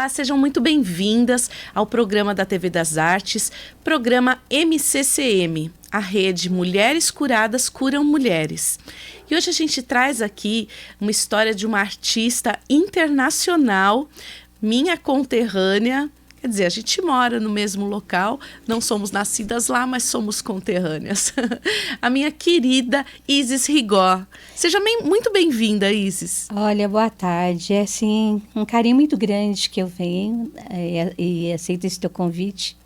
Olá, sejam muito bem-vindas ao programa da TV das Artes, programa MCCM, a rede Mulheres Curadas Curam Mulheres. E hoje a gente traz aqui uma história de uma artista internacional, minha conterrânea. Quer dizer, a gente mora no mesmo local, não somos nascidas lá, mas somos conterrâneas. A minha querida Isis Rigó. Seja muito bem-vinda, Isis. Olha, boa tarde. É, assim, um carinho muito grande que eu venho e aceito esse teu convite.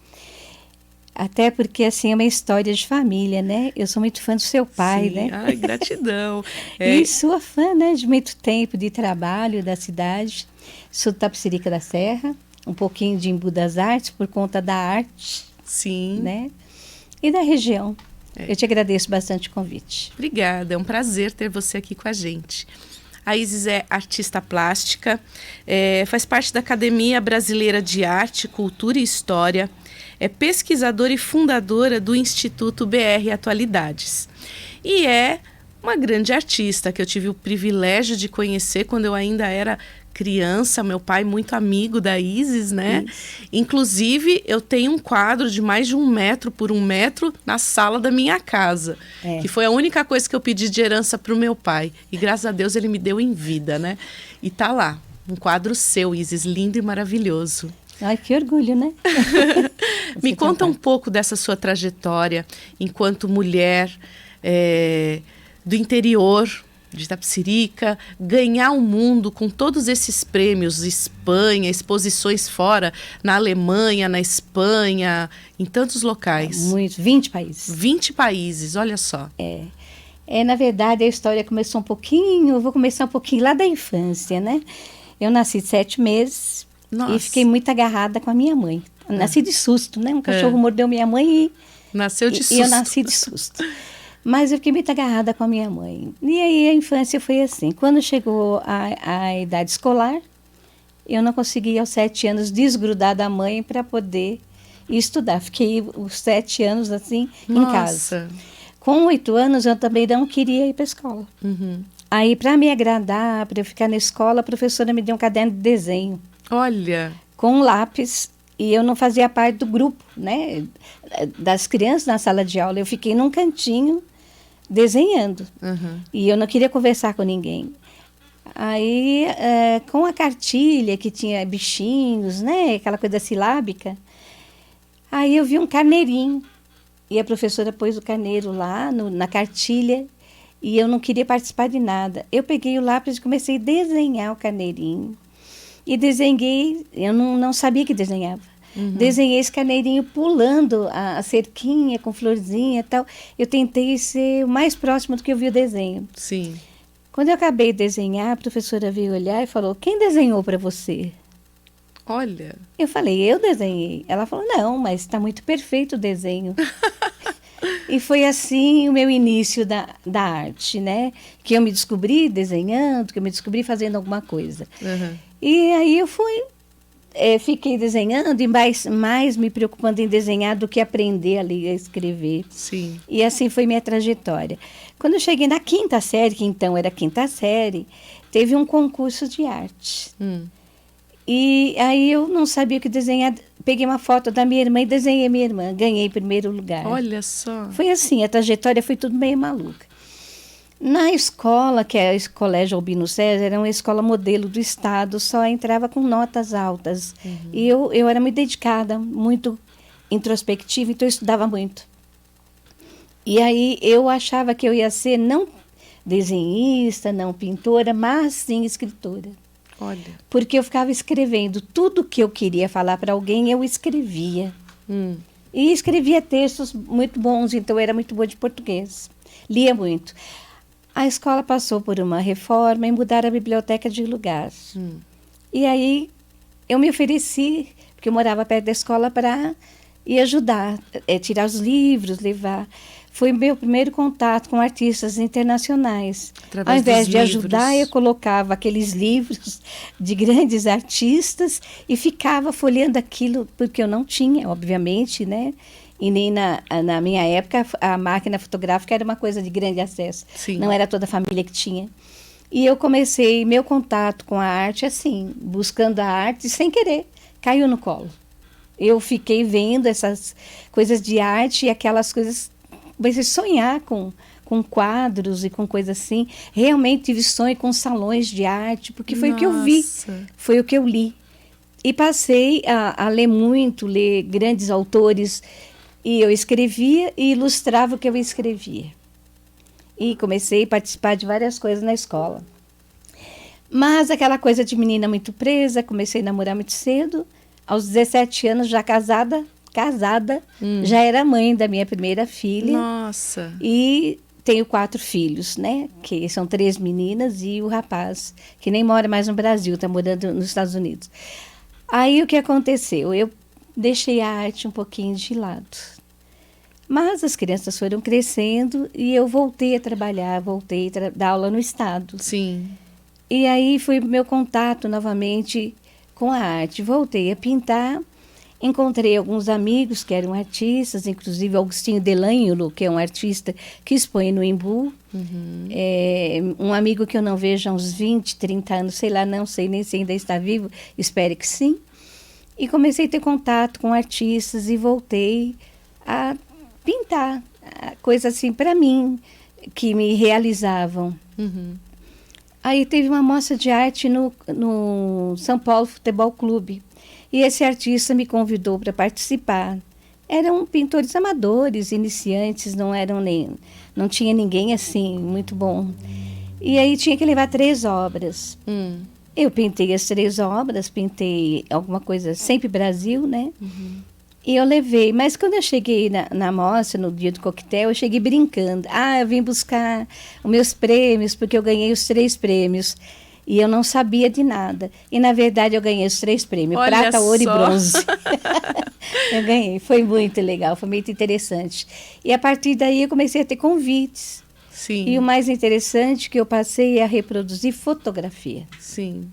Até porque, assim, é uma história de família, né? Eu sou muito fã do seu pai, Sim. né? Ai, gratidão. E sou fã, né, de muito tempo de trabalho da cidade. Sou de Tapicerica da Serra. Um pouquinho de Embu das Artes, por conta da arte. Sim. Né? E da região. Eu te agradeço bastante o convite. Obrigada, é um prazer ter você aqui com a gente. A Isis é artista plástica, faz parte da Academia Brasileira de Arte, Cultura e História, é pesquisadora e fundadora do Instituto BR Atualidades. E é uma grande artista que eu tive o privilégio de conhecer quando eu ainda era criança, meu pai muito amigo da Isis, né? Isso. Inclusive, eu tenho um quadro de mais de 1 metro por 1 metro na sala da minha casa, que foi a única coisa que eu pedi de herança para o meu pai. E graças a Deus ele me deu em vida, né? E tá lá, um quadro seu, Isis, lindo e maravilhoso. Ai, que orgulho, né? Me conta um pouco dessa sua trajetória enquanto mulher do interior de Tapicerica, ganhar o mundo com todos esses prêmios, Espanha, exposições fora, na Alemanha, na Espanha, em tantos locais. Muito, 20 países. 20 países, olha só. Na verdade, a história começou vou começar um pouquinho lá da infância, né? Eu nasci de 7 meses. Nossa. E fiquei muito agarrada com a minha mãe. Nasci de susto, né? Um cachorro mordeu minha mãe Nasceu de susto. E eu nasci de susto. Mas eu fiquei muito agarrada com a minha mãe. E aí a infância foi assim. Quando chegou a idade escolar, eu não consegui aos 7 anos desgrudar da mãe para poder estudar. Fiquei os 7 anos assim em casa. Com 8 anos eu também não queria ir para a escola. Uhum. Aí para me agradar, para eu ficar na escola, a professora me deu um caderno de desenho. Olha! Com um lápis. E eu não fazia parte do grupo, né, das crianças na sala de aula. Eu fiquei num cantinho desenhando. Uhum. E eu não queria conversar com ninguém. Aí, com a cartilha, que tinha bichinhos, né, aquela coisa silábica, aí eu vi um carneirinho. E a professora pôs o carneiro lá na cartilha e eu não queria participar de nada. Eu peguei o lápis e comecei a desenhar o carneirinho. E desenhei, eu não sabia que desenhava. Uhum. Desenhei esse carneirinho pulando a cerquinha com florzinha e tal. Eu tentei ser o mais próximo do que eu vi o desenho. Sim. Quando eu acabei de desenhar, a professora veio olhar e falou: quem desenhou para você? Olha. Eu falei: eu desenhei. Ela falou: não, mas está muito perfeito o desenho. E foi assim o meu início da arte, né? Que eu me descobri desenhando, que eu me descobri fazendo alguma coisa. Uhum. E aí eu fiquei desenhando e mais me preocupando em desenhar do que aprender a ler e a escrever. Sim. E assim foi minha trajetória. Quando eu cheguei na 5ª série, que então era a 5ª série, teve um concurso de arte. E aí eu não sabia o que desenhar. Peguei uma foto da minha irmã e desenhei a minha irmã. Ganhei primeiro lugar. Olha só. Foi assim, a trajetória foi tudo meio maluca. Na escola, que é o Colégio Albino César, era uma escola modelo do estado, só entrava com notas altas. Uhum. E eu era muito dedicada, muito introspectiva, então eu estudava muito. E aí eu achava que eu ia ser não desenhista, não pintora, mas sim escritora. Olha. Porque eu ficava escrevendo tudo que eu queria falar para alguém, eu escrevia. E escrevia textos muito bons, então eu era muito boa de português. Lia muito. A escola passou por uma reforma e mudaram a biblioteca de lugar. E aí eu me ofereci, porque eu morava perto da escola, para ir ajudar, tirar os livros, levar. Foi meu primeiro contato com artistas internacionais. Ao invés de ajudar, eu colocava aqueles livros de grandes artistas e ficava folheando aquilo, porque eu não tinha, obviamente, né? E nem na minha época a máquina fotográfica era uma coisa de grande acesso. Sim. Não era toda a família que tinha. E eu comecei meu contato com a arte assim, buscando a arte sem querer, caiu no colo. Eu fiquei vendo essas coisas de arte e aquelas coisas, comecei a sonhar com quadros e com coisas assim. Realmente tive sonho com salões de arte, porque foi o que eu vi, foi o que eu li. E passei a ler muito, ler grandes autores, e eu escrevia e ilustrava o que eu escrevia. E comecei a participar de várias coisas na escola. Mas aquela coisa de menina muito presa, comecei a namorar muito cedo. Aos 17 anos, já casada, já era mãe da minha primeira filha. Nossa! E tenho 4 filhos, né? Que são 3 meninas e o rapaz, que nem mora mais no Brasil, está morando nos Estados Unidos. Aí o que aconteceu? Eu deixei a arte um pouquinho de lado. Mas as crianças foram crescendo e eu voltei a trabalhar, voltei a dar aula no Estado. Sim. E aí foi meu contato novamente com a arte. Voltei a pintar, encontrei alguns amigos que eram artistas, inclusive Augustinho Delângulo, que é um artista que expõe no Embu. Um amigo que eu não vejo há uns 20, 30 anos, sei lá, não sei nem se ainda está vivo, espero que sim. E comecei a ter contato com artistas e voltei a pintar coisas assim para mim, que me realizavam. Aí teve uma mostra de arte no São Paulo Futebol Clube. E esse artista me convidou para participar. Eram pintores amadores, iniciantes, não tinha ninguém assim, muito bom. E aí tinha que levar 3 obras. Eu pintei as 3 obras, pintei alguma coisa, sempre Brasil, né? E eu levei, mas quando eu cheguei na mostra, no dia do coquetel, eu cheguei brincando. Eu vim buscar os meus prêmios, porque eu ganhei os 3 prêmios. E eu não sabia de nada. E, na verdade, eu ganhei os 3 prêmios, Olha prata, ouro só. e bronze. Eu ganhei, foi muito legal, foi muito interessante. E, a partir daí, eu comecei a ter convites. Sim. E o mais interessante que eu passei a reproduzir fotografia. Sim.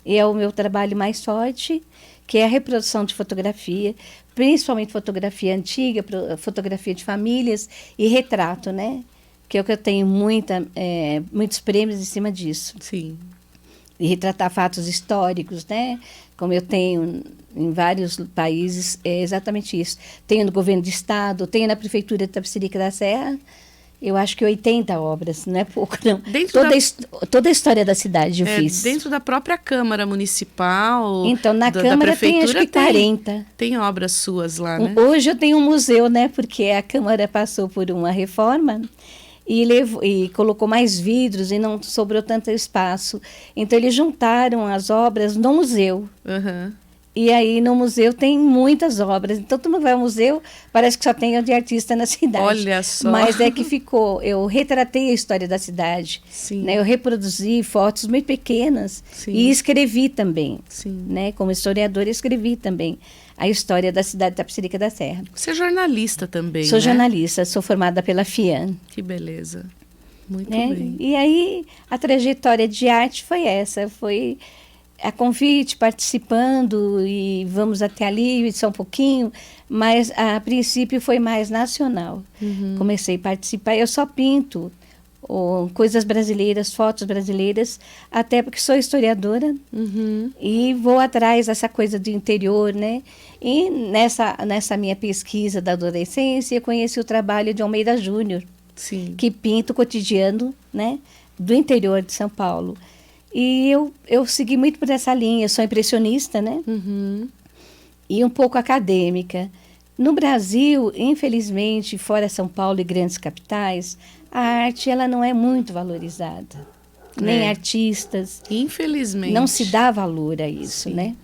E é o meu trabalho mais forte, que é a reprodução de fotografia, principalmente fotografia antiga, fotografia de famílias e retrato, né? Que é o que eu tenho muitos prêmios em cima disso. Sim. E retratar fatos históricos, né? Como eu tenho em vários países, é exatamente isso. Tenho no governo de estado, tenho na prefeitura de Tapecerica da Serra, eu acho que 80 obras, não é pouco, não. Toda a história da cidade eu fiz. Dentro da própria Câmara Municipal. Então, na Câmara tem acho que 40. Tem obras suas lá, né? Hoje eu tenho um museu, né? Porque a Câmara passou por uma reforma e colocou mais vidros e não sobrou tanto espaço. Então, eles juntaram as obras no museu. E aí, no museu, tem muitas obras. Então, todo mundo vai ao museu, parece que só tem de artista na cidade. Olha só. Mas é que ficou. Eu retratei a história da cidade. Sim. Né? Eu reproduzi fotos muito pequenas. Sim. E escrevi também. Sim. Né? Como historiadora, escrevi também a história da cidade de Tapecerica da Serra. Você é jornalista também, Sou né? jornalista, sou formada pela FIAN. Que beleza. Muito né? bem. E aí, a trajetória de arte foi essa. Foi a convite, participando, e vamos até ali, só um pouquinho, mas a princípio foi mais nacional. Comecei a participar, eu só pinto coisas brasileiras, fotos brasileiras, até porque sou historiadora e vou atrás dessa coisa do interior, né? E nessa minha pesquisa da adolescência, eu conheci o trabalho de Almeida Júnior, que pinta o cotidiano, né, do interior de São Paulo. E eu segui muito por essa linha, eu sou impressionista, né? E um pouco acadêmica. No Brasil, infelizmente, fora São Paulo e grandes capitais, a arte ela não é muito valorizada. Nem artistas. Infelizmente. Não se dá valor a isso, né?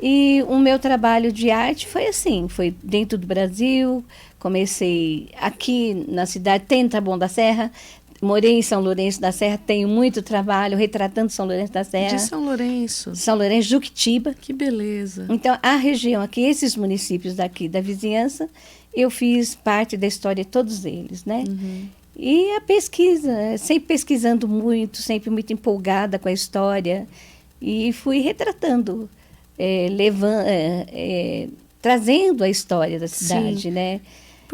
E o meu trabalho de arte foi assim, foi dentro do Brasil, comecei aqui na cidade, tem Taboão da Serra, morei em São Lourenço da Serra, tenho muito trabalho retratando São Lourenço da Serra. De São Lourenço. São Lourenço, Juquitiba. Que beleza. Então, a região aqui, esses municípios daqui da vizinhança, eu fiz parte da história de todos eles, né? E a pesquisa, sempre pesquisando muito, sempre muito empolgada com a história. E fui retratando, trazendo a história da cidade, né?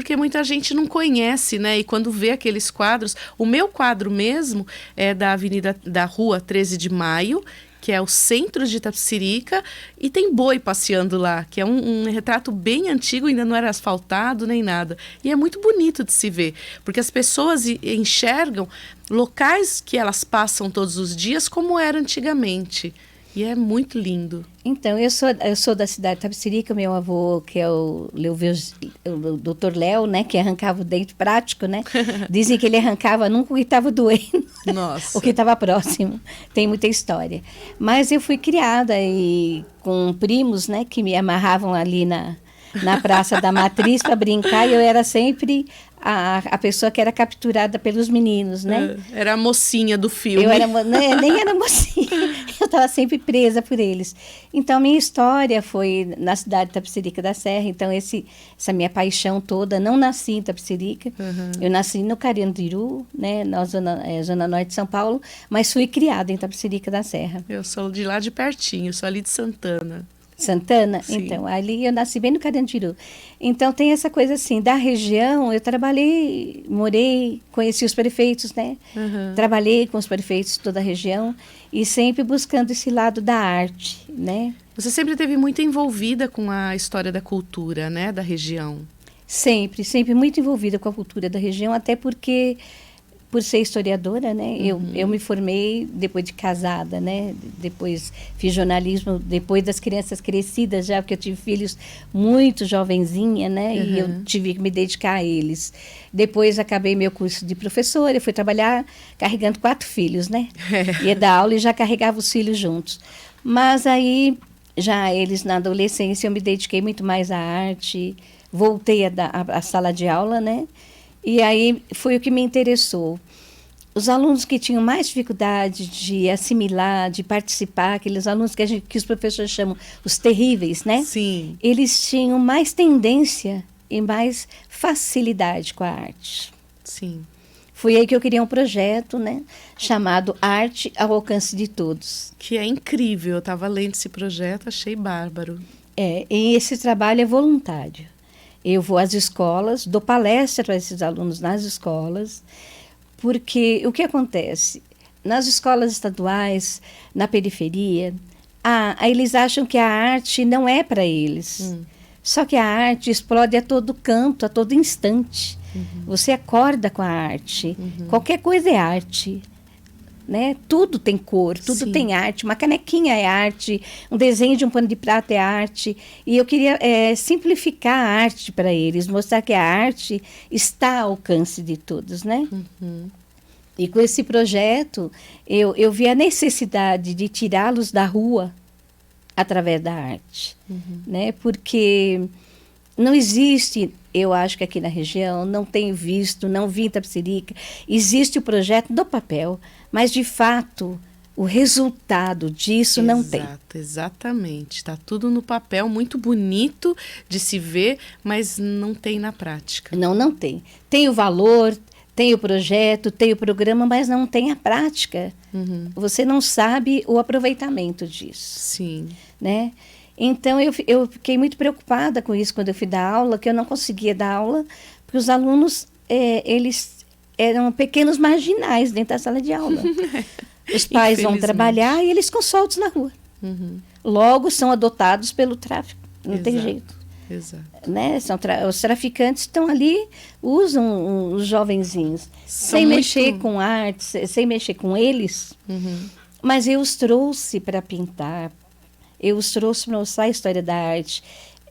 porque muita gente não conhece, né? E quando vê aqueles quadros, o meu quadro mesmo é da Rua 13 de Maio, que é o centro de Itapecerica, e tem boi passeando lá, que é um retrato bem antigo, ainda não era asfaltado nem nada. E é muito bonito de se ver, porque as pessoas enxergam locais que elas passam todos os dias como era antigamente. E é muito lindo. Então, eu sou da cidade de Itapecerica, meu avô, que é o Dr. Léo, né, que arrancava o dente prático, né? Dizem que ele arrancava nunca o que estava doendo. Nossa. O que estava próximo. Tem muita história. Mas eu fui criada com primos, né, que me amarravam ali na Praça da Matriz para brincar, e eu era sempre a pessoa que era capturada pelos meninos, né? Era a mocinha do filme. Eu era, né, nem era mocinha, eu estava sempre presa por eles. Então, minha história foi na cidade de Itapecerica da Serra, então essa minha paixão toda, não nasci em Itapecerica, eu nasci no Carandiru, né, na zona norte de São Paulo, mas fui criada em Itapecerica da Serra. Eu sou de lá de pertinho, sou ali de Santana. Santana? Sim. Então, ali eu nasci bem no Carandiru. Então, tem essa coisa assim, da região, eu trabalhei, morei, conheci os prefeitos, né? Trabalhei com os prefeitos de toda a região e sempre buscando esse lado da arte, né? Você sempre esteve muito envolvida com a história da cultura, né, da região? Sempre, sempre muito envolvida com a cultura da região, até porque, por ser historiadora, né, eu me formei depois de casada, né, depois fiz jornalismo, depois das crianças crescidas já, porque eu tive filhos muito jovenzinha, né, e eu tive que me dedicar a eles. Depois acabei meu curso de professora, eu fui trabalhar carregando 4 filhos, né, ia dar aula e já carregava os filhos juntos. Mas aí, já eles na adolescência, eu me dediquei muito mais à arte, voltei à sala de aula, né, e aí foi o que me interessou. Os alunos que tinham mais dificuldade de assimilar, de participar, aqueles alunos que os professores chamam os terríveis, né? Sim. Eles tinham mais tendência e mais facilidade com a arte. Sim. Foi aí que eu criei um projeto, né, chamado Arte ao Alcance de Todos. Que é incrível, eu estava lendo esse projeto, achei bárbaro. E esse trabalho é voluntário. Eu vou às escolas, dou palestra para esses alunos nas escolas, porque o que acontece? Nas escolas estaduais, na periferia, eles acham que a arte não é para eles. Só que a arte explode a todo canto, a todo instante. Você acorda com a arte. Qualquer coisa é arte. Né? Tudo tem cor, tudo Sim. tem arte. Uma canequinha é arte, um desenho de um pano de prata é arte. E eu queria simplificar a arte para eles, mostrar que a arte está ao alcance de todos, né? E com esse projeto, eu vi a necessidade de tirá-los da rua através da arte, né? Porque não existe, eu acho que aqui na região, não tenho visto, não vi em Itapecerica, existe o projeto do papel, mas, de fato, o resultado disso não tem. Exatamente. Está tudo no papel, muito bonito de se ver, mas não tem na prática. Não tem. Tem o valor, tem o projeto, tem o programa, mas não tem a prática. Você não sabe o aproveitamento disso. Sim. Né? Então, eu fiquei muito preocupada com isso quando eu fui dar aula, que eu não conseguia dar aula, porque os alunos, eles eram pequenos marginais dentro da sala de aula. Os pais vão trabalhar e eles ficam soltos na rua. Logo, são adotados pelo tráfico. Não tem jeito. Exato. Né? Os traficantes estão ali, usam os jovenzinhos, sem mexer com arte, sem mexer com eles. Mas eu os trouxe para pintar, eu os trouxe para mostrar a história da arte.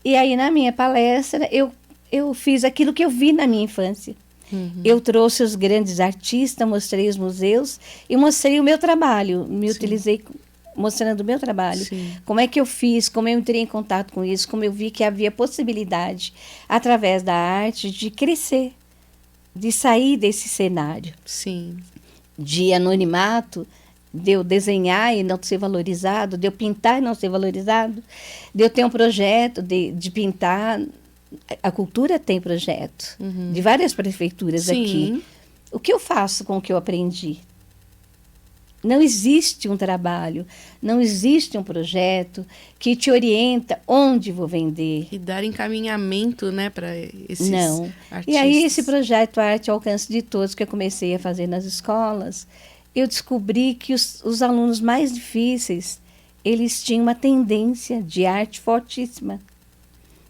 E aí, na minha palestra, eu fiz aquilo que eu vi na minha infância. Eu trouxe os grandes artistas, mostrei os museus e mostrei o meu trabalho. Me utilizei mostrando o meu trabalho. Sim. Como é que eu fiz, como eu entrei em contato com isso, como eu vi que havia possibilidade, através da arte, de crescer, de sair desse cenário. Sim. De anonimato, de eu desenhar e não ser valorizado, de eu pintar e não ser valorizado, de eu ter um projeto de pintar. A cultura tem projeto de várias prefeituras. Sim. Aqui. O que eu faço com o que eu aprendi? Não existe um trabalho, não existe um projeto que te orienta onde vou vender. E dar encaminhamento, né, para esses Não. artistas. E aí esse projeto Arte ao Alcance de Todos, que eu comecei a fazer nas escolas, eu descobri que os alunos mais difíceis, eles tinham uma tendência de arte fortíssima.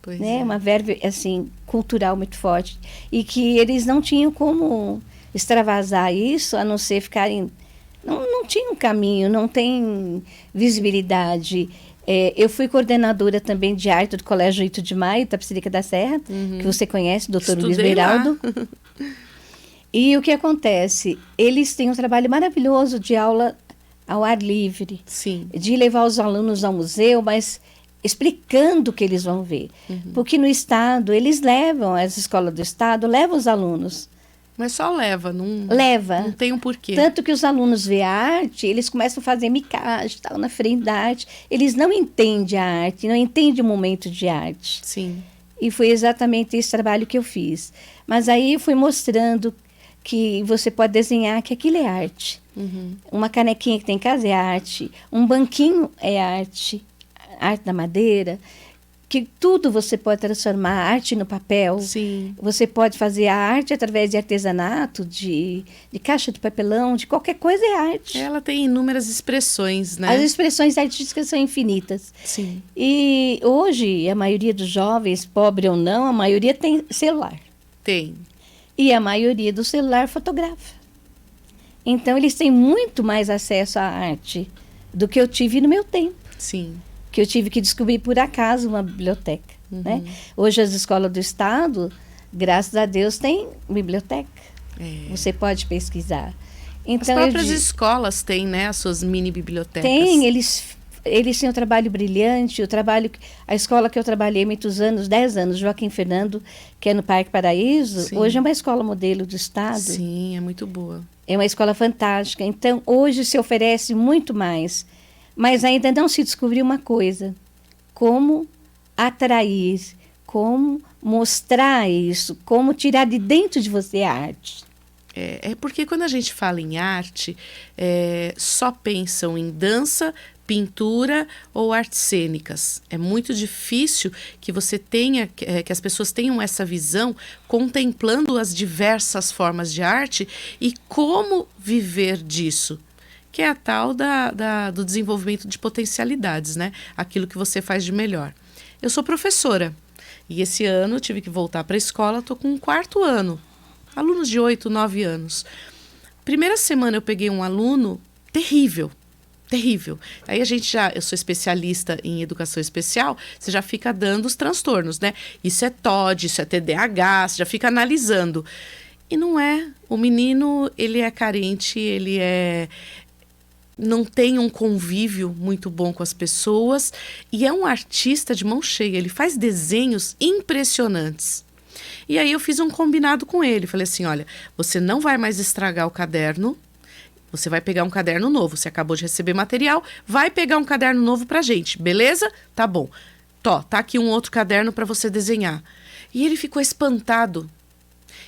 Pois Né? é. Uma verve assim, cultural muito forte. E que eles não tinham como extravasar isso, a não ser ficarem... Não tinha um caminho, não tem visibilidade. Eu fui coordenadora também de arte do Colégio 8 de Maio, Itapecerica da Serra, que você conhece, doutor Luiz Estudei lá. Beraldo. E o que acontece? Eles têm um trabalho maravilhoso de aula ao ar livre, Sim. de levar os alunos ao museu, mas explicando o que eles vão ver. Porque no Estado, eles levam, as escolas do Estado levam os alunos. Mas só leva, não Leva. tem um porquê. Tanto que os alunos veem a arte, eles começam a fazer micagem, tal, na frente da arte. Eles não entendem a arte, não entendem o momento de arte. Sim. E foi exatamente esse trabalho que eu fiz. Mas aí eu fui mostrando que você pode desenhar que aquilo é arte. Uma canequinha que tem em casa é arte. Um banquinho é arte. Arte da madeira. Que tudo você pode transformar, arte no papel. Sim. Você pode fazer a arte através de artesanato, de caixa de papelão, de qualquer coisa é arte. Ela tem inúmeras expressões, né? As expressões artísticas são infinitas. Sim. E hoje, a maioria dos jovens, pobre ou não, a maioria tem celular. Tem. E a maioria do celular fotografa. Então, eles têm muito mais acesso à arte do que eu tive no meu tempo. Sim. Que eu tive que descobrir por acaso uma biblioteca. Né? Hoje as escolas do Estado, graças a Deus, têm biblioteca. Você pode pesquisar. Então, As próprias escolas têm, né, as suas mini bibliotecas. Tem, eles têm um trabalho brilhante. A escola que eu trabalhei muitos anos, 10 anos, Joaquim Fernando, que é no Parque Paraíso, Sim. hoje é uma escola modelo do Estado. Sim, é muito boa. É uma escola fantástica. Então, hoje se oferece muito mais. Mas ainda não se descobriu uma coisa: como atrair, como mostrar isso, como tirar de dentro de você a arte. É porque quando a gente fala em arte, só pensam em dança, pintura ou artes cênicas. É muito difícil que você tenha, que as pessoas tenham essa visão contemplando as diversas formas de arte e como viver disso. Que é a tal do desenvolvimento de potencialidades, né? Aquilo que você faz de melhor. Eu sou professora e esse ano eu tive que voltar para a escola, estou com o 4º ano. Alunos de 8, 9 anos. Primeira semana eu peguei um aluno terrível. Terrível. Aí eu sou especialista em educação especial, você já fica dando os transtornos, né? Isso é TOD, isso é TDAH, você já fica analisando. E não é. O menino, ele é carente, não tem um convívio muito bom com as pessoas e é um artista de mão cheia. Ele faz desenhos impressionantes. E aí eu fiz um combinado com ele. Falei assim, olha, você não vai mais estragar o caderno. Você vai pegar um caderno novo. Você acabou de receber material, vai pegar um caderno novo pra gente, beleza? Tá bom. Tá aqui um outro caderno para você desenhar. E ele ficou espantado.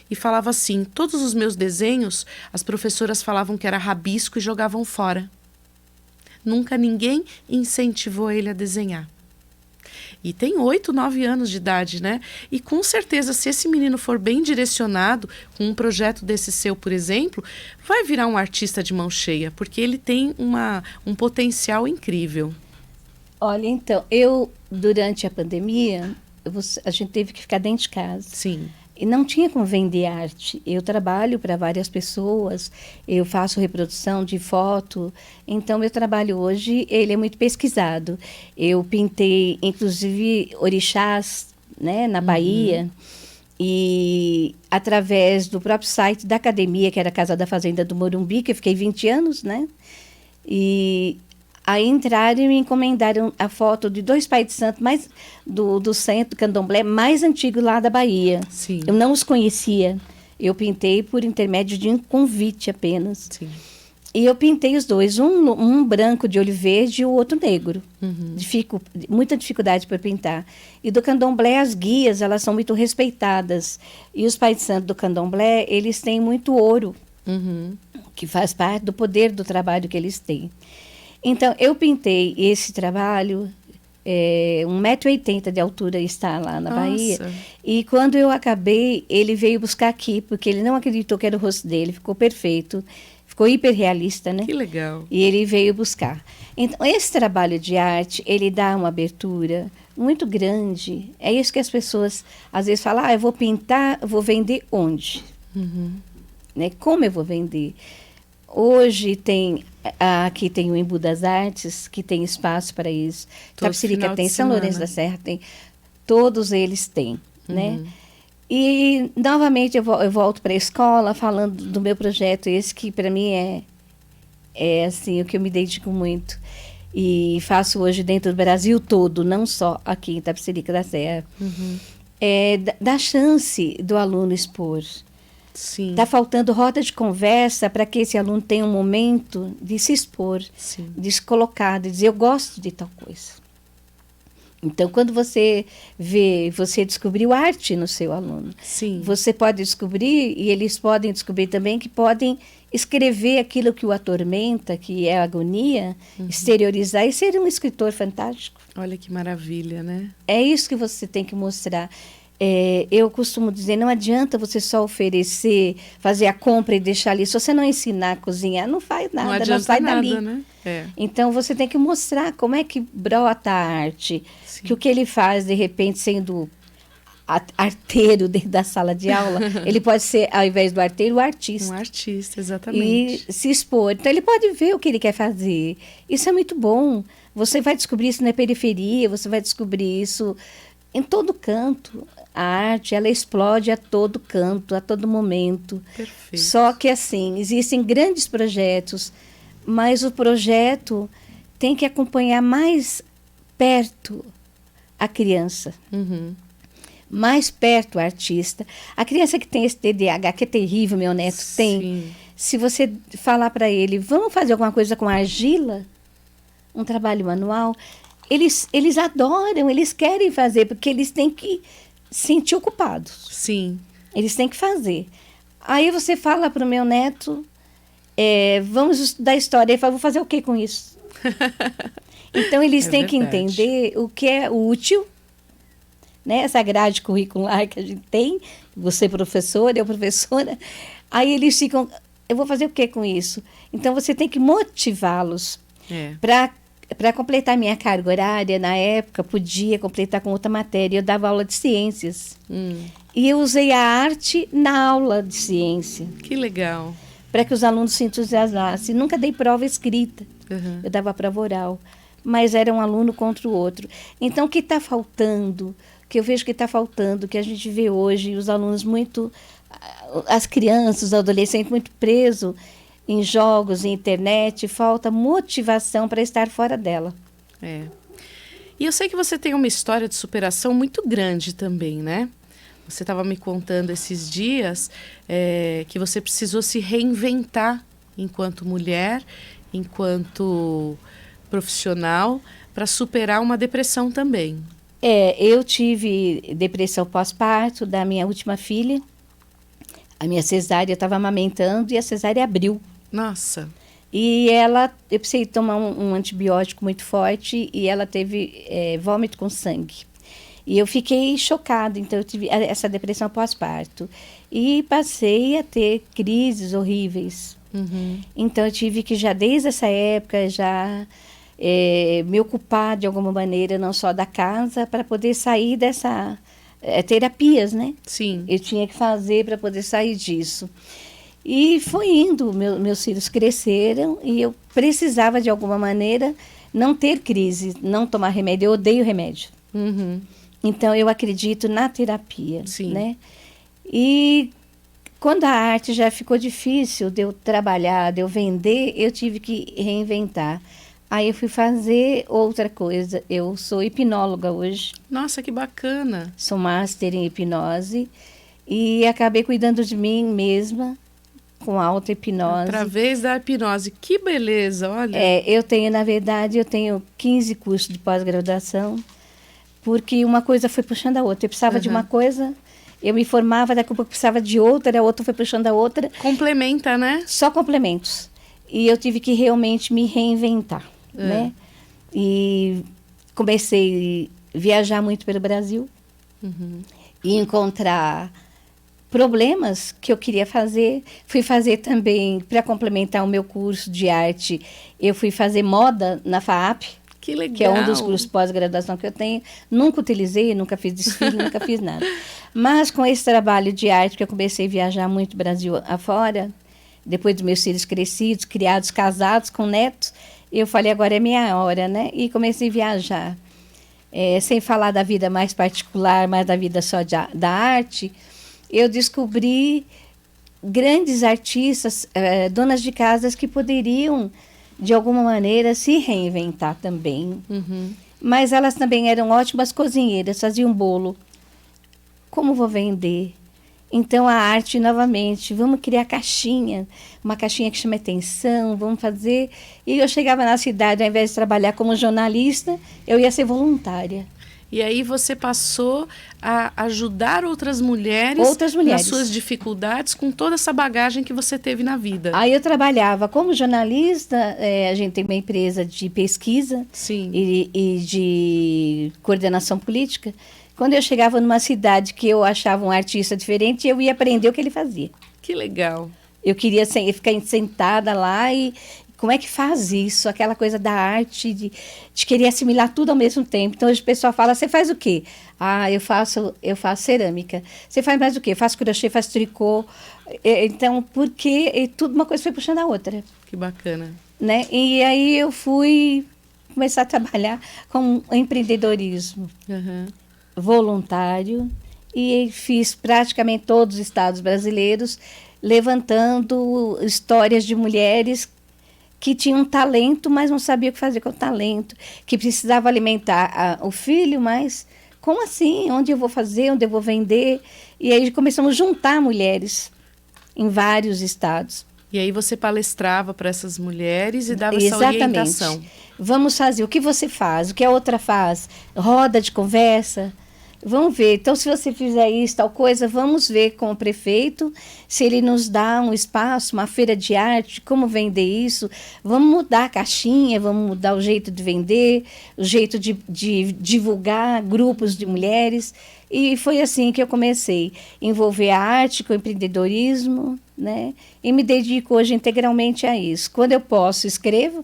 E falava assim, todos os meus desenhos, as professoras falavam que era rabisco e jogavam fora. Nunca ninguém incentivou ele a desenhar. E tem 8, 9 anos de idade, né? E com certeza, se esse menino for bem direcionado, com um projeto desse seu, por exemplo, vai virar um artista de mão cheia, porque ele tem um potencial incrível. Olha, então, durante a pandemia, a gente teve que ficar dentro de casa. Sim. E não tinha como vender arte. Eu trabalho para várias pessoas, eu faço reprodução de foto. Então, meu trabalho hoje, ele é muito pesquisado. Eu pintei, inclusive, orixás, né, na Bahia. E através do próprio site da academia, que era a Casa da Fazenda do Morumbi, que eu fiquei 20 anos, né? E aí entraram e me encomendaram a foto de 2 pais de santo do centro do candomblé mais antigo lá da Bahia. Sim. Eu não os conhecia. Eu pintei por intermédio de um convite apenas. Sim. E eu pintei os dois, um branco de olho verde e o outro negro. Muita dificuldade para pintar. E do candomblé, as guias, elas são muito respeitadas. E os pais de santo do candomblé, eles têm muito ouro que faz parte do poder do trabalho que eles têm. Então, eu pintei esse trabalho, 1,80 m de altura está lá na Bahia. E quando eu acabei, ele veio buscar aqui, porque ele não acreditou que era o rosto dele, ficou perfeito, ficou hiperrealista, né? Que legal. E ele veio buscar. Então, esse trabalho de arte, ele dá uma abertura muito grande. É isso que as pessoas, às vezes, falam, eu vou pintar, vou vender onde? Né? Como eu vou vender? Hoje aqui tem o Embu das Artes, que tem espaço para isso. Itapecerica tem, São Lourenço da Serra tem. Todos eles têm, né? E, novamente, eu volto para a escola falando do meu projeto, esse que, para mim, é assim, o que eu me dedico muito. E faço hoje dentro do Brasil todo, não só aqui em Itapecerica da Serra. Da chance do aluno expor. Está faltando roda de conversa para que esse aluno tenha um momento de se expor, de se colocar, de dizer, eu gosto de tal coisa. Então, quando você descobriu arte no seu aluno. Você pode descobrir, e eles podem descobrir também, que podem escrever aquilo que o atormenta, que é a agonia, exteriorizar e ser um escritor fantástico. Olha que maravilha, né? É isso que você tem que mostrar. Eu costumo dizer, não adianta você só oferecer, fazer a compra e deixar ali. Se você não ensinar a cozinhar, não faz nada, não sai dali. Né? Então, você tem que mostrar como é que brota a arte. Que o que ele faz, de repente, sendo arteiro dentro da sala de aula, ele pode ser, ao invés do arteiro, o artista. Um artista, exatamente. E se expor. Então, ele pode ver o que ele quer fazer. Isso é muito bom. Você vai descobrir isso na periferia, você vai descobrir isso em todo canto. A arte, ela explode a todo canto, a todo momento. Perfeito. Só que, assim, existem grandes projetos, mas o projeto tem que acompanhar mais perto a criança. Mais perto o artista. A criança que tem esse TDAH, que é terrível, meu neto tem. Se você falar para ele, vamos fazer alguma coisa com argila, um trabalho manual, eles adoram, eles querem fazer, porque eles têm que sentir ocupados. Eles têm que fazer. Aí você fala para o meu neto, vamos estudar história. Ele fala, vou fazer o que com isso? Então, eles têm que entender o que é útil, né? Essa grade curricular que a gente tem, você professora, eu professora. Aí eles ficam, eu vou fazer o que com isso? Então, você tem que motivá-los para completar minha carga horária. Na época, podia completar com outra matéria. Eu dava aula de ciências. E eu usei a arte na aula de ciência. Que legal. Para que os alunos se entusiasmassem. Nunca dei prova escrita. Eu dava prova oral. Mas era um aluno contra o outro. Então, o que está faltando, que eu vejo que está faltando, que a gente vê hoje, os alunos muito... As crianças, os adolescentes muito presos em jogos, em internet, falta motivação para estar fora dela. E eu sei que você tem uma história de superação muito grande também, né? Você estava me contando esses dias que você precisou se reinventar enquanto mulher, enquanto profissional, para superar uma depressão também. Eu tive depressão pós-parto da minha última filha. A minha cesárea, eu estava amamentando e a cesárea abriu. Nossa. E eu precisei tomar um antibiótico muito forte e ela teve vômito com sangue. E eu fiquei chocada, então eu tive essa depressão pós-parto. E passei a ter crises horríveis. Então eu tive que já desde essa época me ocupar de alguma maneira, não só da casa, para poder sair dessa... terapias, né? Eu tinha que fazer para poder sair disso. E foi indo, meus filhos cresceram e eu precisava, de alguma maneira, não ter crise, não tomar remédio. Eu odeio remédio. Então, eu acredito na terapia, né? E quando a arte já ficou difícil de eu trabalhar, de eu vender, eu tive que reinventar. Aí eu fui fazer outra coisa. Eu sou hipnóloga hoje. Nossa, que bacana! Sou master em hipnose e acabei cuidando de mim mesma com auto-hipnose. Através da hipnose. Que beleza, olha! Eu tenho 15 cursos de pós-graduação, porque uma coisa foi puxando a outra. Eu precisava de uma coisa, Eu me formava, daqui a pouco precisava de outra, a outra foi puxando a outra. Complementa, né? Só complementos. E eu tive que realmente me reinventar, né? E comecei a viajar muito pelo Brasil e encontrar problemas que eu queria fazer. Fui fazer também, para complementar o meu curso de arte, eu fui fazer moda na FAAP. Que legal. Que é um dos cursos pós-graduação que eu tenho. Nunca utilizei, nunca fiz desfile, nunca fiz nada. Mas com esse trabalho de arte, que eu comecei a viajar muito Brasil afora, depois dos meus filhos crescidos, criados, casados, com netos, eu falei, agora é minha hora, né? E comecei a viajar. Sem falar da vida mais particular, mas da vida só da arte, eu descobri grandes artistas, donas de casas que poderiam de alguma maneira se reinventar também. Mas elas também eram ótimas cozinheiras, faziam bolo. Como vou vender? Então a arte novamente, vamos criar caixinha, uma caixinha que chama atenção, vamos fazer. E eu chegava na cidade, ao invés de trabalhar como jornalista, eu ia ser voluntária. E aí você passou a ajudar outras mulheres nas suas dificuldades, com toda essa bagagem que você teve na vida. Aí eu trabalhava como jornalista, a gente tem uma empresa de pesquisa e de coordenação política. Quando eu chegava numa cidade que eu achava um artista diferente, eu ia aprender o que ele fazia. Que legal. Eu queria ficar sentada lá e... Como é que faz isso? Aquela coisa da arte, de querer assimilar tudo ao mesmo tempo. Então, hoje o pessoal fala, você faz o quê? Ah, eu faço cerâmica. Você faz mais o quê? Faço crochê, faço tricô. Então, porque tudo uma coisa foi puxando a outra. Que bacana. Né? E aí eu fui começar a trabalhar com empreendedorismo voluntário e fiz praticamente todos os estados brasileiros, levantando histórias de mulheres que tinham talento, mas não sabia o que fazer com o talento, que precisava alimentar o filho, mas como assim? Onde eu vou fazer? Onde eu vou vender? E aí começamos a juntar mulheres em vários estados. E aí você palestrava para essas mulheres e dava essa orientação. Vamos fazer, o que você faz? O que a outra faz? Roda de conversa. Vamos ver. Então, se você fizer isso, tal coisa, vamos ver com o prefeito se ele nos dá um espaço, uma feira de arte, como vender isso. Vamos mudar a caixinha, vamos mudar o jeito de vender, o jeito de divulgar grupos de mulheres. E foi assim que eu comecei a envolver a arte com o empreendedorismo, né? E me dedico hoje integralmente a isso. Quando eu posso, escrevo.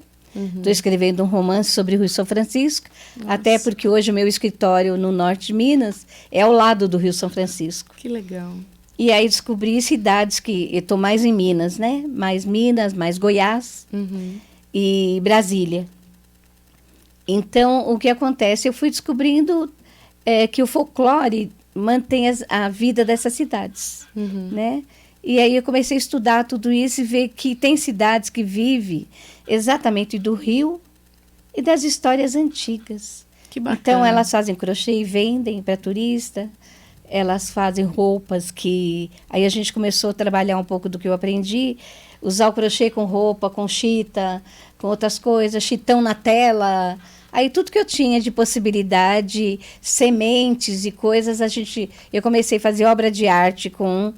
Estou escrevendo um romance sobre o Rio São Francisco, até porque hoje o meu escritório no norte de Minas é ao lado do Rio São Francisco. Que legal. E aí descobri cidades que... Eu estou mais em Minas, né? Mais Minas, mais Goiás e Brasília. Então, o que acontece? Eu fui descobrindo que o folclore mantém a vida dessas cidades, né? E aí eu comecei a estudar tudo isso e ver que tem cidades que vivem exatamente do rio e das histórias antigas. Que bacana. Então, elas fazem crochê e vendem para turista. Elas fazem roupas que... Aí a gente começou a trabalhar um pouco do que eu aprendi. Usar o crochê com roupa, com chita, com outras coisas, chitão na tela. Aí tudo que eu tinha de possibilidade, sementes e coisas, eu comecei a fazer obra de arte com...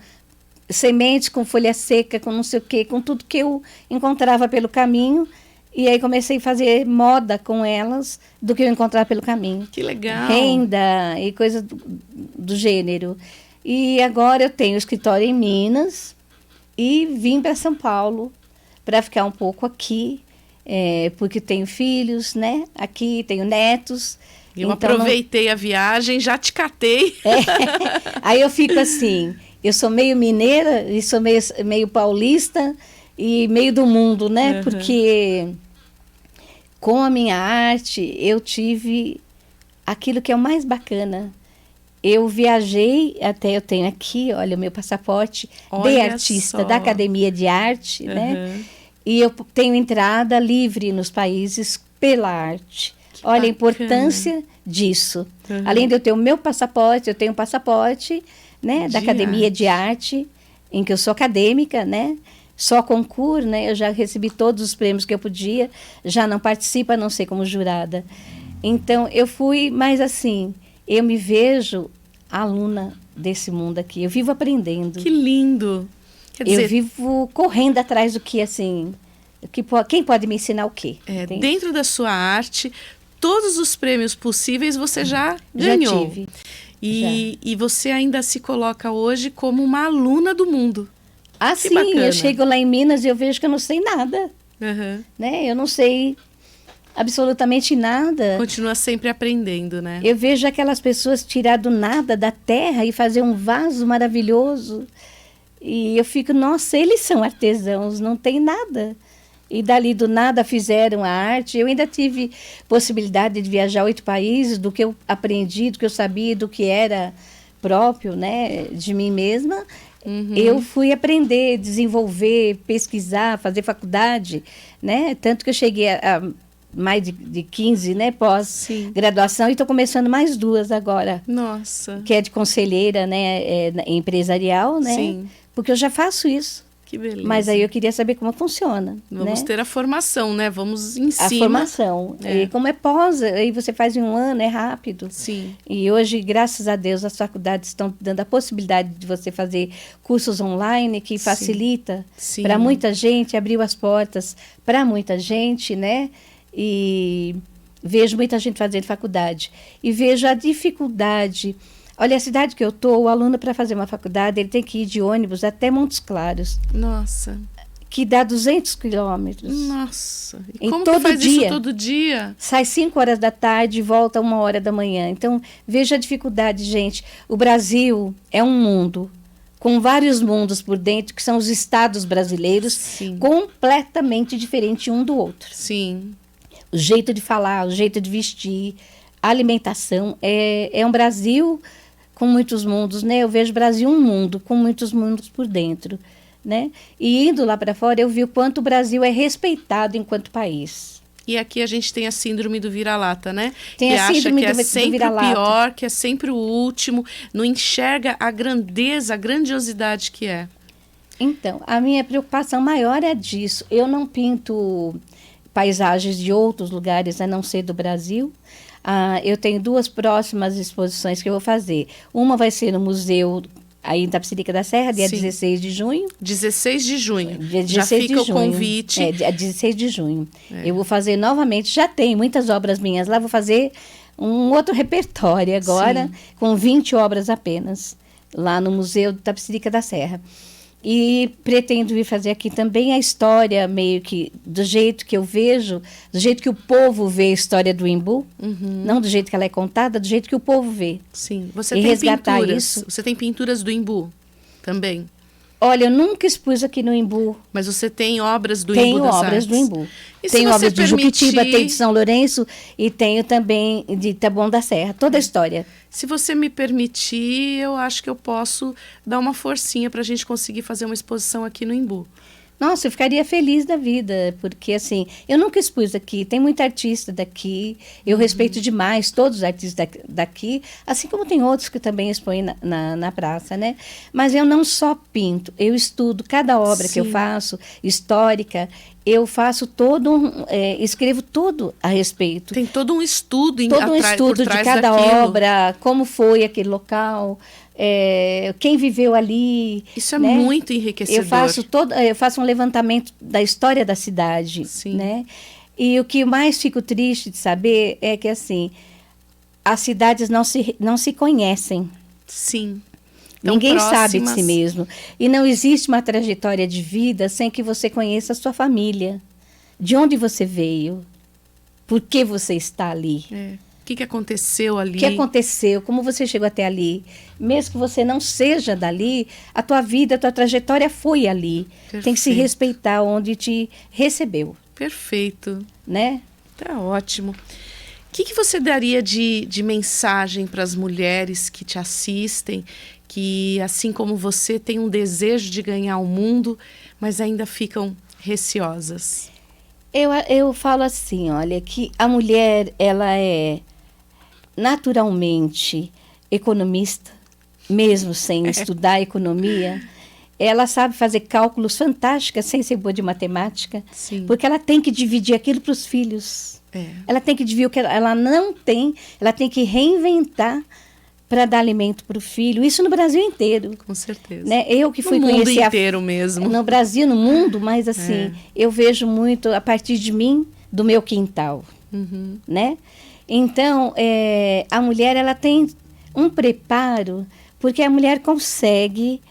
sementes, com folha seca, com não sei o quê, com tudo que eu encontrava pelo caminho. E aí comecei a fazer moda com elas do que eu encontrava pelo caminho. Que legal! Renda e coisa do gênero. E agora eu tenho escritório em Minas e vim para São Paulo para ficar um pouco aqui, porque tenho filhos, né? Aqui tenho netos. Eu então, aproveitei a viagem, já te catei. Aí eu fico assim... Eu sou meio mineira e sou meio paulista e meio do mundo, né? Porque com a minha arte eu tive aquilo que é o mais bacana. Eu viajei, até eu tenho aqui, olha, o meu passaporte de artista da Academia de Arte, né? E eu tenho entrada livre nos países pela arte. Olha a importância disso. Além de eu ter o meu passaporte, eu tenho um passaporte... né, da Academia de Arte, em que eu sou acadêmica, né? Só concurso, né? Eu já recebi todos os prêmios que eu podia, já não participo, a não ser como jurada. Então, eu fui, mas assim, eu me vejo aluna desse mundo aqui. Eu vivo aprendendo. Que lindo! Quer dizer, eu vivo correndo atrás do que, assim... quem pode me ensinar o quê? Dentro da sua arte, todos os prêmios possíveis você já ganhou. Já tive. E você ainda se coloca hoje como uma aluna do mundo. Ah, que sim, bacana. Eu chego lá em Minas e eu vejo que eu não sei nada. Né? Eu não sei absolutamente nada. Continua sempre aprendendo, né? Eu vejo aquelas pessoas tirar do nada, da terra, e fazer um vaso maravilhoso. E eu fico, nossa, eles são artesãos, não tem nada. E dali do nada fizeram a arte. Eu ainda tive possibilidade de viajar 8 países, do que eu aprendi, do que eu sabia, do que era próprio, né, de mim mesma. Eu fui aprender, desenvolver, pesquisar, fazer faculdade, né? Tanto que eu cheguei a mais de 15, né, pós-graduação, e estou começando mais 2 agora. Nossa! Que é de conselheira, né, empresarial, né? Sim. Porque eu já faço isso. Que beleza. Mas aí eu queria saber como funciona. Vamos ter a formação, né? Vamos em cima. A formação. E como é pós, aí você faz em 1 ano, é rápido. Sim. E hoje, graças a Deus, as faculdades estão dando a possibilidade de você fazer cursos online, que facilita para muita gente, abriu as portas para muita gente, né? E vejo muita gente fazendo faculdade. E vejo a dificuldade. Olha, a cidade que eu estou, o aluno, para fazer uma faculdade, ele tem que ir de ônibus até Montes Claros. Nossa. Que dá 200 quilômetros. Nossa. E em como todo que faz dia. Isso todo dia? Sai 5 horas da tarde e volta 1 hora da manhã. Então, veja a dificuldade, gente. O Brasil é um mundo, com vários mundos por dentro, que são os estados brasileiros, completamente diferentes um do outro. Sim. O jeito de falar, o jeito de vestir, a alimentação. É um Brasil com muitos mundos, né? Eu vejo o Brasil um mundo, com muitos mundos por dentro, né? E indo lá para fora, eu vi o quanto o Brasil é respeitado enquanto país. E aqui a gente tem a síndrome do vira-lata, né? Tem a síndrome que é do sempre vira-lata. o pior, que é sempre o último, não enxerga a grandeza, a grandiosidade que é. Então, a minha preocupação maior é disso. Eu não pinto paisagens de outros lugares, a não ser do Brasil. Eu tenho 2 próximas exposições que eu vou fazer. Uma vai ser no museu aí em Tapecerica da Serra, dia 16 de junho. 16 de junho. Dia 16 já fica de junho. O convite. Dia 16 de junho. Eu vou fazer novamente, já tem muitas obras minhas lá, vou fazer um outro repertório agora, com 20 obras apenas, lá no Museu de Tapecerica da Serra. E pretendo ir fazer aqui também a história, meio que do jeito que eu vejo, do jeito que o povo vê a história do Embu, não do jeito que ela é contada, do jeito que o povo vê. Sim, você e tem resgatar pinturas. Isso. Você tem pinturas do Embu também? Olha, eu nunca expus aqui no Embu. Mas você tem obras do Tenho Embu das obras artes? do Embu. E tenho obras de Juquitiba, tenho de São Lourenço e tenho também de Taboão da Serra, toda a história. Se você me permitir, eu acho que eu posso dar uma forcinha para a gente conseguir fazer uma exposição aqui no Embu. Nossa, eu ficaria feliz da vida, porque assim, eu nunca expus aqui, tem muita artista daqui, eu respeito demais todos os artistas daqui, assim como tem outros que também expõem na praça, né? Mas eu não só pinto, eu estudo cada obra que eu faço, histórica, eu faço escrevo tudo a respeito. Tem todo um estudo todo um estudo de cada obra, como foi aquele local, quem viveu ali. Isso é muito enriquecedor. Eu faço um levantamento da história da cidade, né? E o que mais fico triste de saber é que assim, as cidades não se conhecem. Sim. Ninguém sabe de si mesmo. E não existe uma trajetória de vida sem que você conheça a sua família. De onde você veio? Por que você está ali? O que aconteceu ali? O que aconteceu? Como você chegou até ali? Mesmo que você não seja dali, a tua vida, a tua trajetória foi ali. Perfeito. Tem que se respeitar onde te recebeu. Perfeito. Né? Tá ótimo. O que você daria de mensagem para as mulheres que te assistem, que, assim como você, têm um desejo de ganhar o mundo, mas ainda ficam receosas? Eu falo assim, olha, que a mulher, ela é naturalmente economista, mesmo sem estudar economia. Ela sabe fazer cálculos fantásticos sem ser boa de matemática, porque ela tem que dividir aquilo para os filhos. Ela tem que dividir o que ela não tem, ela tem que reinventar para dar alimento para o filho. Isso no Brasil inteiro. Com certeza. Né? Eu que fui no mundo conhecer inteiro mesmo. No Brasil, no mundo, mas assim, eu vejo muito a partir de mim, do meu quintal. Né? Então, a mulher ela tem um preparo, porque a mulher consegue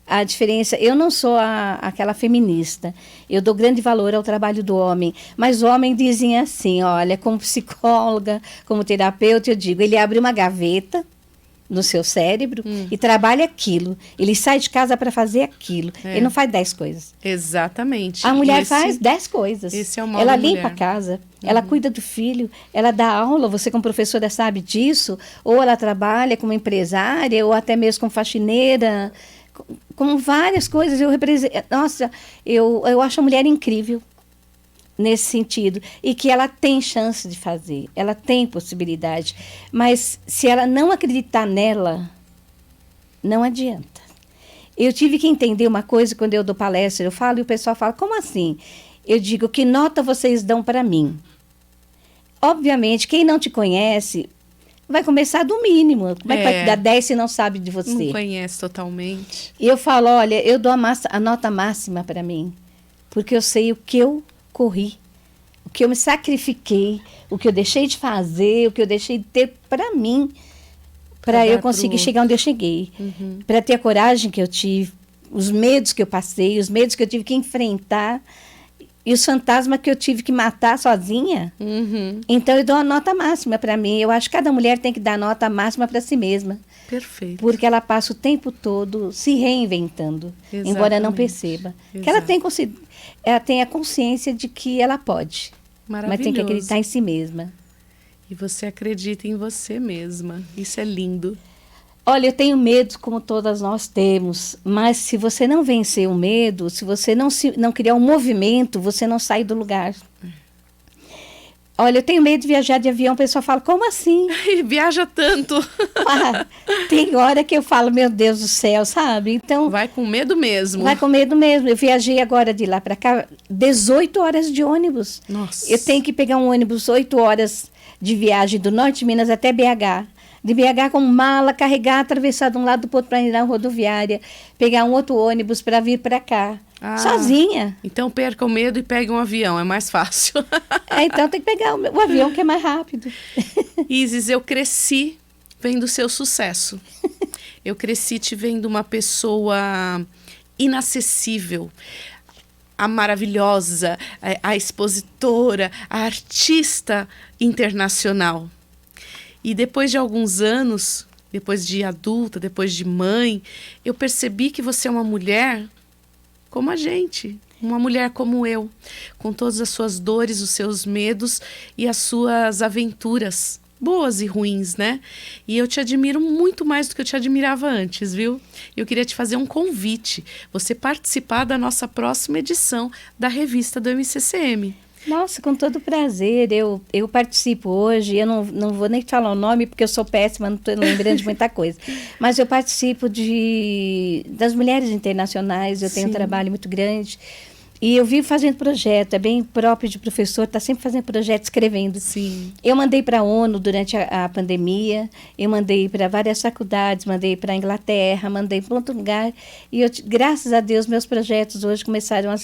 a diferença. Eu não sou aquela feminista, eu dou grande valor ao trabalho do homem, mas homens dizem assim, olha, como psicóloga, como terapeuta, eu digo, ele abre uma gaveta no seu cérebro e trabalha aquilo. Ele sai de casa para fazer aquilo. Ele não faz 10 coisas. Exatamente. A mulher faz 10 coisas. Esse é o mal ela da limpa mulher. a casa, ela cuida do filho, ela dá aula, você como professora sabe disso, ou ela trabalha como empresária, ou até mesmo como faxineira, com várias coisas. Nossa, eu acho a mulher incrível nesse sentido, e que ela tem chance de fazer, ela tem possibilidade, mas se ela não acreditar nela, não adianta. Eu tive que entender uma coisa quando eu dou palestra, eu falo e o pessoal fala, como assim? Eu digo, que nota vocês dão para mim? Obviamente, quem não te conhece vai começar do mínimo. Como é que vai te dar 10 se não sabe de você? Não conhece totalmente. E eu falo, olha, eu dou a nota máxima para mim, porque eu sei o que eu corri, o que eu me sacrifiquei, o que eu deixei de fazer, o que eu deixei de ter para mim, para eu conseguir chegar onde eu cheguei, para ter a coragem que eu tive, os medos que eu passei, os medos que eu tive que enfrentar e os fantasmas que eu tive que matar sozinha. Então eu dou a nota máxima para mim. Eu acho que cada mulher tem que dar a nota máxima para si mesma. Perfeito. Porque ela passa o tempo todo se reinventando, embora não perceba. Que ela tem a consciência de que ela pode, mas tem que acreditar em si mesma. E você acredita em você mesma. Isso é lindo. Olha, eu tenho medo, como todas nós temos, mas se você não vencer o medo, se você não criar um movimento, você não sai do lugar. Olha, eu tenho medo de viajar de avião, o pessoal fala, como assim? Viaja tanto. Tem hora que eu falo, meu Deus do céu, sabe? Então, vai com medo mesmo. Vai com medo mesmo. Eu viajei agora de lá para cá, 18 horas de ônibus. Nossa. Eu tenho que pegar um ônibus, 8 horas de viagem do norte de Minas até BH. De BH com mala, carregar, atravessar de um lado para o outro para ir na rodoviária, pegar um outro ônibus para vir para cá. Sozinha. Então perca o medo e pegue um avião, é mais fácil. Então tem que pegar o avião que é mais rápido. Isis, eu cresci vendo o seu sucesso. Eu cresci te vendo uma pessoa inacessível, a maravilhosa, a expositora, a artista internacional. E depois de alguns anos, depois de adulta, depois de mãe, eu percebi que você é uma mulher como a gente, uma mulher como eu, com todas as suas dores, os seus medos e as suas aventuras, boas e ruins, né? E eu te admiro muito mais do que eu te admirava antes, viu? Eu queria te fazer um convite, você participar da nossa próxima edição da revista do MCCM. Nossa, com todo prazer. Eu participo hoje, eu não vou nem te falar o nome, porque eu sou péssima, não estou lembrando de muita coisa. Mas eu participo das Mulheres Internacionais, eu tenho um trabalho muito grande. E eu vivo fazendo projeto, é bem próprio de professor, está sempre fazendo projeto, escrevendo. Sim. Eu mandei para a ONU durante a pandemia, eu mandei para várias faculdades, mandei para a Inglaterra, mandei para outro lugar. E graças a Deus, meus projetos hoje começaram a...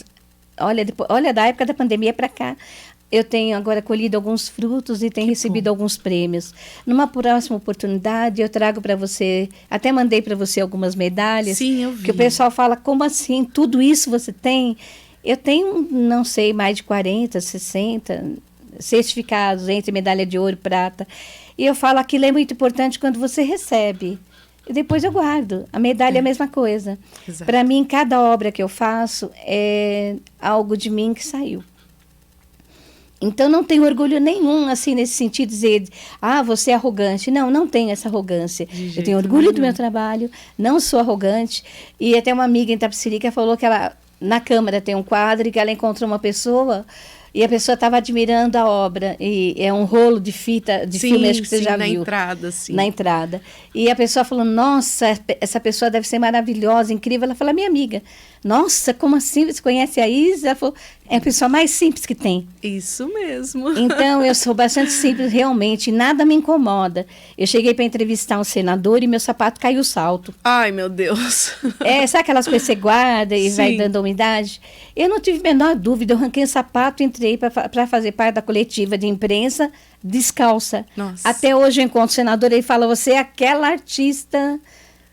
Olha, da época da pandemia para cá, eu tenho agora colhido alguns frutos e tenho recebido alguns prêmios. Numa próxima oportunidade, eu trago para você, até mandei para você algumas medalhas. Sim, eu vi. Que o pessoal fala, como assim? Tudo isso você tem? Eu tenho, não sei, mais de 40, 60 certificados entre medalha de ouro e prata. E eu falo, aquilo é muito importante quando você recebe. E depois eu guardo. A medalha é a mesma coisa. Para mim, cada obra que eu faço é algo de mim que saiu. Então, não tenho orgulho nenhum, assim, nesse sentido, de dizer, você é arrogante. Não, não tenho essa arrogância. Eu tenho orgulho do meu trabalho, não sou arrogante. E até uma amiga em Itapecerica falou que ela, na Câmara, tem um quadro e que ela encontrou uma pessoa... E a pessoa estava admirando a obra. E é um rolo de fita, de filme, acho que você já viu. Na entrada, sim. Na entrada. E a pessoa falou, nossa, essa pessoa deve ser maravilhosa, incrível. Ela falou, minha amiga, nossa, como assim? Você conhece a Isis? Ela falou, é a pessoa mais simples que tem. Isso mesmo. Então, eu sou bastante simples, realmente, nada me incomoda. Eu cheguei para entrevistar um senador e meu sapato caiu o salto. Ai, meu Deus. Sabe aquelas coisas que você guarda e Sim. vai dando umidade? Eu não tive a menor dúvida, eu arranquei o sapato e entrei para fazer parte da coletiva de imprensa descalça. Nossa. Até hoje eu encontro o senador e ele fala, você é aquela artista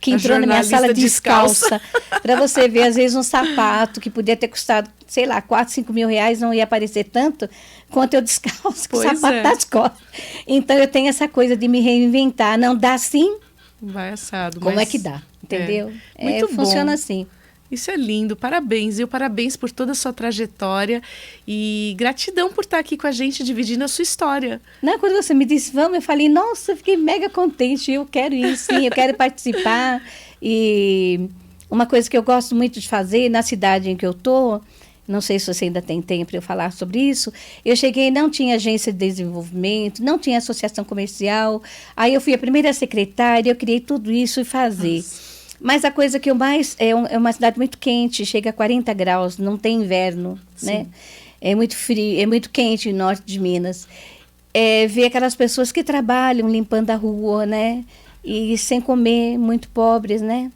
que entrou na minha sala descalça. Para você ver, às vezes, um sapato que podia ter custado, sei lá, 4, 5 mil reais, não ia aparecer tanto quanto eu descalço com o sapato das costas. Então, eu tenho essa coisa de me reinventar. Não dá assim? Vai assado. Como é que dá? Entendeu? Muito bom. Funciona assim. Isso é lindo, parabéns, viu? Parabéns por toda a sua trajetória e gratidão por estar aqui com a gente, dividindo a sua história. Não, quando você me disse, vamos, eu falei, nossa, eu fiquei mega contente, eu quero ir, sim, eu quero participar. E uma coisa que eu gosto muito de fazer na cidade em que eu estou, não sei se você ainda tem tempo para eu falar sobre isso, eu cheguei, não tinha agência de desenvolvimento, não tinha associação comercial, aí eu fui a primeira secretária, eu criei tudo isso e fazer. Nossa. Mas a coisa que eu mais... É uma cidade muito quente, chega a 40 graus, não tem inverno, né? É muito frio, é muito quente no norte de Minas. Ver aquelas pessoas que trabalham limpando a rua, né? E sem comer, muito pobres, né?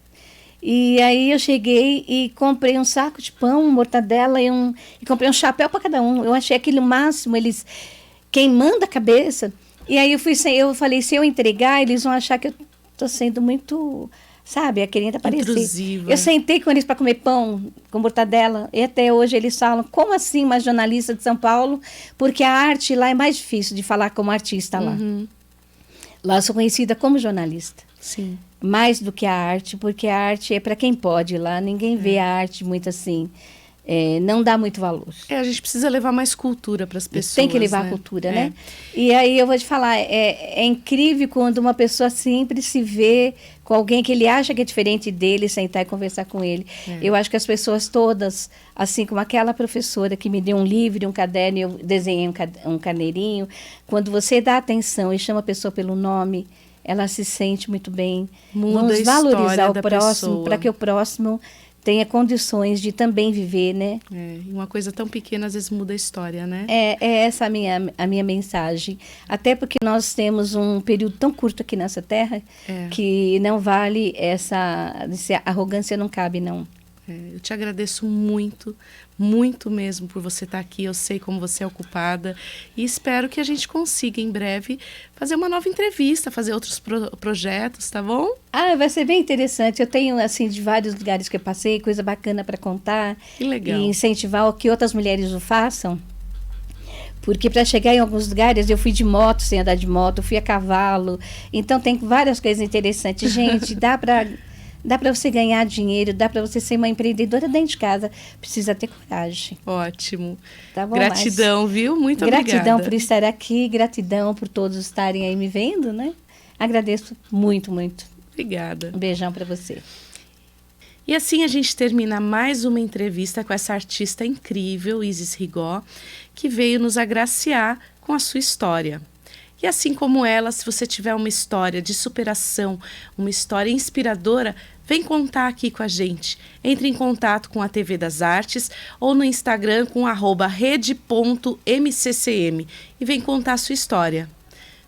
E aí eu cheguei e comprei um saco de pão, mortadela e comprei um chapéu para cada um. Eu achei aquilo máximo, eles queimando a cabeça. E aí eu falei, se eu entregar, eles vão achar que eu estou sendo muito... Sabe, a querendo aparecer. Intrusiva. Eu sentei com eles para comer pão com mortadela e até hoje eles falam, como assim uma jornalista de São Paulo? Porque a arte lá é mais difícil de falar como artista lá. Uhum. Lá eu sou conhecida como jornalista. Sim. Mais do que a arte, porque a arte é para quem pode lá. Ninguém vê a arte muito assim. Não dá muito valor. A gente precisa levar mais cultura para as pessoas. Tem que levar né? a cultura, né? E aí eu vou te falar, é incrível quando uma pessoa sempre se vê com alguém que ele acha que é diferente dele, sentar e conversar com ele. Eu acho que as pessoas todas, assim como aquela professora que me deu um livro, um caderno, eu desenhei um carneirinho, quando você dá atenção e chama a pessoa pelo nome, ela se sente muito bem. Vamos valorizar o próximo, para que o próximo tenha condições de também viver, né? Uma coisa tão pequena às vezes muda a história, né? Essa a minha mensagem. Até porque nós temos um período tão curto aqui nessa terra que não vale essa arrogância, não cabe, não. Eu te agradeço muito, muito mesmo por você estar aqui. Eu sei como você é ocupada e espero que a gente consiga em breve fazer uma nova entrevista, fazer outros projetos, tá bom? Vai ser bem interessante. Eu tenho, assim, de vários lugares que eu passei, coisa bacana para contar. Que legal. E incentivar que outras mulheres o façam. Porque para chegar em alguns lugares, eu fui de moto, sem andar de moto, fui a cavalo. Então, tem várias coisas interessantes. Gente, dá para você ganhar dinheiro, dá para você ser uma empreendedora dentro de casa. Precisa ter coragem. Ótimo. Tá bom, gratidão, viu? Muito obrigada. Gratidão por estar aqui, gratidão por todos estarem aí me vendo, né? Agradeço muito, muito. Obrigada. Um beijão para você. E assim a gente termina mais uma entrevista com essa artista incrível, Isis Rigó, que veio nos agraciar com a sua história. E assim como ela, se você tiver uma história de superação, uma história inspiradora, vem contar aqui com a gente. Entre em contato com a TV das Artes ou no Instagram com @rede.mccm e vem contar a sua história.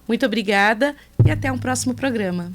Muito obrigada e até um próximo programa.